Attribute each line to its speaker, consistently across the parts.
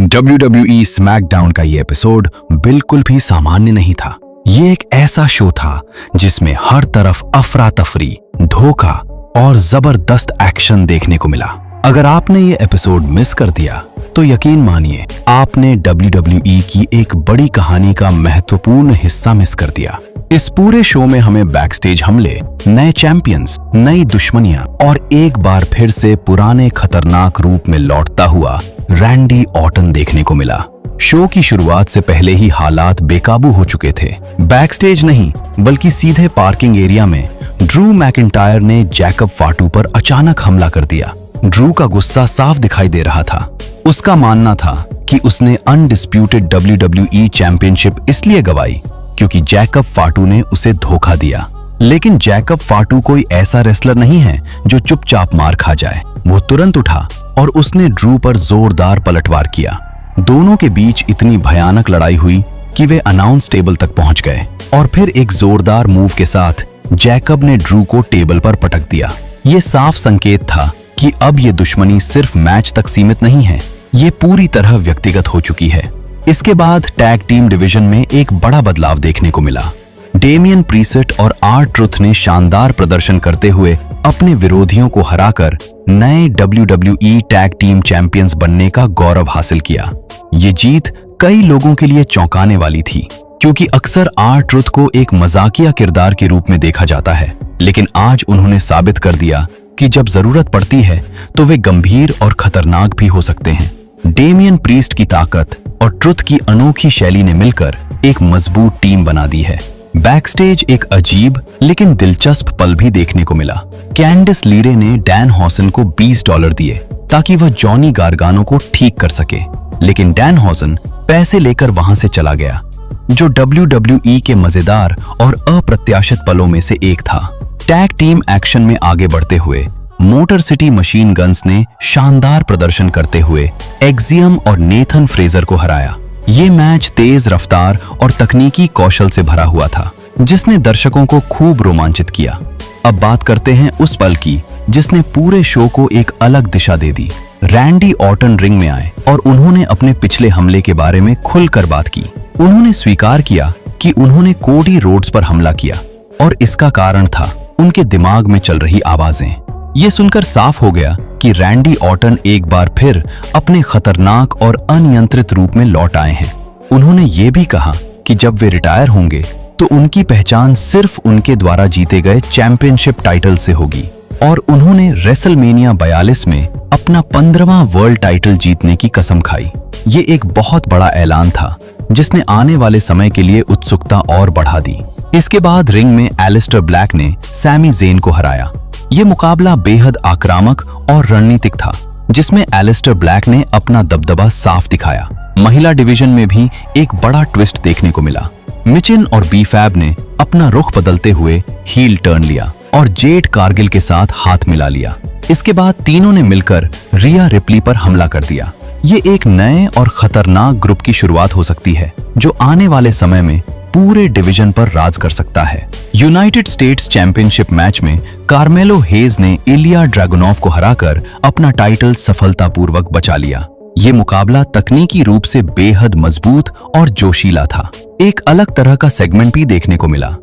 Speaker 1: WWE SmackDown का ये episode बिल्कुल भी सामान्य नहीं था। ये एक ऐसा शो था जिसमें हर तरफ अफरा तफरी, धोखा और जबरदस्त एक्शन देखने को मिला। अगर आपने ये एपिसोड मिस कर दिया तो यकीन मानिए आपने WWE की एक बड़ी कहानी का महत्वपूर्ण हिस्सा मिस कर दिया। इस पूरे शो में हमें बैकस्टेज हमले, नए चैंपियंस, नई दुश्मनियां और एक बार फिर से पुराने खतरनाक रूप में लौटता हुआ रैंडी ऑर्टन देखने को मिला। शो की शुरुआत से पहले ही हालात बेकाबू हो चुके थे। बैकस्टेज नहीं बल्कि सीधे पार्किंग एरिया में ड्रू मैकिंटायर ने जैकब फाटू पर अचानक हमला कर दिया। ड्रू का गुस्सा साफ दिखाई दे रहा था। उसका मानना था कि उसने अनडिस्प्यूटेड WWE चैंपियनशिप इसलिए गंवाई क्योंकि जैकब फाटू ने उसे धोखा दिया। लेकिन जैकब फाटू कोई ऐसा रेसलर नहीं है जो चुपचाप मार खा जाए। वो तुरंत उठा और उसने ड्रू पर जोरदार पलटवार किया। दोनों के बीच इतनी भयानक लड़ाई हुई कि वे अनाउंस टेबल तक पहुंच गए और फिर एक जोरदार मूव के साथ जैकब ने ड्रू को टेबल पर पटक दिया। ये साफ संकेत था कि अब ये दुश्मनी सिर्फ मैच तक सीमित नहीं है, ये पूरी तरह व्यक्तिगत हो चुकी है। इसके बाद टैग टीम डिवीजन में एक बड़ा बदलाव देखने को मिला। डेमियन प्रीसेट और R-Truth ने शानदार प्रदर्शन करते हुए अपने विरोधियों को हराकर नए WWE टैग टीम चैंपियंस बनने का गौरव हासिल किया। ये जीत कई लोगों के लिए चौंकाने वाली थी क्योंकि अक्सर R-Truth को एक मजाकिया किरदार के रूप में देखा जाता है, लेकिन आज उन्होंने साबित कर दिया कि जब जरूरत पड़ती है तो वे गंभीर और खतरनाक भी हो सकते हैं। डेमियन प्रीस्ट की ताकत और ट्रुथ की अनोखी शैली ने मिलकर एक मजबूत टीम बना दी है। बैकस्टेज एक अजीब लेकिन दिलचस्प पल भी देखने को मिला। कैंडिस लीरे ने डैन हॉसन को $20 दिए ताकि वह जॉनी गार्गानो को ठीक कर सके, लेकिन डैन हॉसन पैसे लेकर वहां से चला गया, जो WWE के मजेदार और अप्रत्याशित पलों में से एक था। टैग टीम एक्शन में आगे बढ़ते हुए मोटर सिटी मशीन गन्स ने शानदार प्रदर्शन करते हुए एक्सियम और नेथन फ्रेजर को हराया। ये मैच तेज रफ्तार और तकनीकी कौशल से भरा हुआ था, जिसने दर्शकों को खूब रोमांचित किया। अब बात करते हैं उस पल की जिसने पूरे शो को एक अलग दिशा दे दी। रैंडी ऑर्टन रिंग में आए और उन्होंने अपने पिछले हमले के बारे में खुलकर बात की। उन्होंने स्वीकार किया कि उन्होंने कोडी रोड्स पर हमला किया और इसका कारण था उनके दिमाग में चल रही आवाजें। ये सुनकर साफ हो गया कि रैंडी ऑर्टन एक बार फिर अपने खतरनाक और अनियंत्रित रूप में लौट आए हैं। उन्होंने ये भी कहा कि जब वे रिटायर होंगे तो उनकी पहचान सिर्फ उनके द्वारा जीते गए चैंपियनशिप टाइटल से होगी और उन्होंने रेसलमेनिया 42 में अपना 15वां वर्ल्ड टाइटल जीतने की कसम खाई। ये एक बहुत बड़ा ऐलान था जिसने आने वाले समय के लिए उत्सुकता और बढ़ा दी। इसके बाद रिंग में एलिस्टर ब्लैक ने सैमी ज़ेन को हराया। ये मुकाबला बेहद आक्रामक और रणनीतिक था, जिसमें एलिस्टर ब्लैक ने अपना दबदबा साफ दिखाया। महिला डिवीजन में भी एक बड़ा ट्विस्ट देखने को मिला। मिचिन और बी-फैब ने अपना रुख बदलते हुए हील टर्न लिया और जेड कारगिल के साथ हाथ मिला लिया। इसके बाद तीनों ने मिलकर रिया रिप्ली पर हमला कर दिया। ये एक नए और खतरनाक ग्रुप की शुरुआत हो सकती है जो आने वाले समय में पूरे डिवीजन पर राज कर सकता है। यूनाइटेड स्टेट्स चैंपियनशिप मैच में कार्मेलो हेज ने इलिया ड्रैगुनोव को हराकर अपना टाइटल सफलतापूर्वक बचा लिया। ये मुकाबला तकनीकी रूप से बेहद मजबूत और जोशीला था। एक अलग तरह का सेगमेंट भी देखने को मिला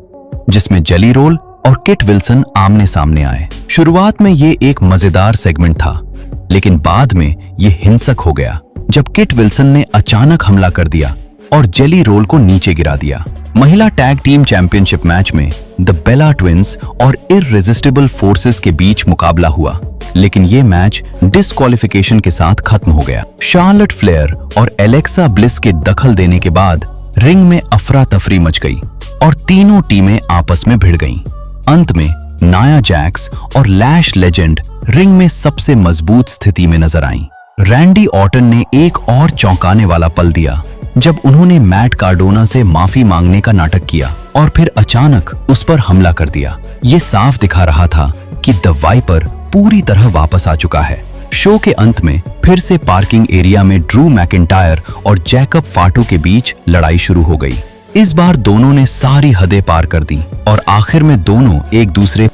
Speaker 1: जिसमें जेली रोल और किट विल्सन आमने सामने आए। शुरुआत में ये एक मजेदार सेगमेंट था, लेकिन बाद में ये हिंसक हो गया जब किट विल्सन ने अचानक हमला कर दिया और जेली रोल को नीचे गिरा दिया। महिला टैग टीम चैंपियनशिप मैच में द बेला ट्विंस और इररेजिस्टिबल फोर्सेस के बीच मुकाबला हुआ, लेकिन ये मैच डिस्क्वालिफिकेशन के साथ खत्म हो गया। शार्लेट फ्लेयर और एलेक्सा ब्लिस के दखल देने के बाद रिंग में अफरा तफरी मच गई और तीनों टीमें आपस में भिड़ गईं। अंत में नाया जैक्स और लैश लेजेंड रिंग में सबसे मजबूत स्थिति में नजर आईं। रैंडी ऑर्टन ने एक और चौंकाने वाला पल दिया जब उन्होंने मैट कार्डोना से माफी मांगने का नाटक किया और फिर अचानक उस पर हमला कर दिया। ये साफ दिखा रहा था कि द वाइपर पूरी तरह वापस आ चुका है। शो के अंत में फिर से पार्किंग एरिया में ड्रू मैकिंटायर और जैकब फाटू के बीच लड़ाई शुरू हो गई। इस बार दोनों ने सारी हदें पार कर दी और आखिर में दोनों एक दूसरे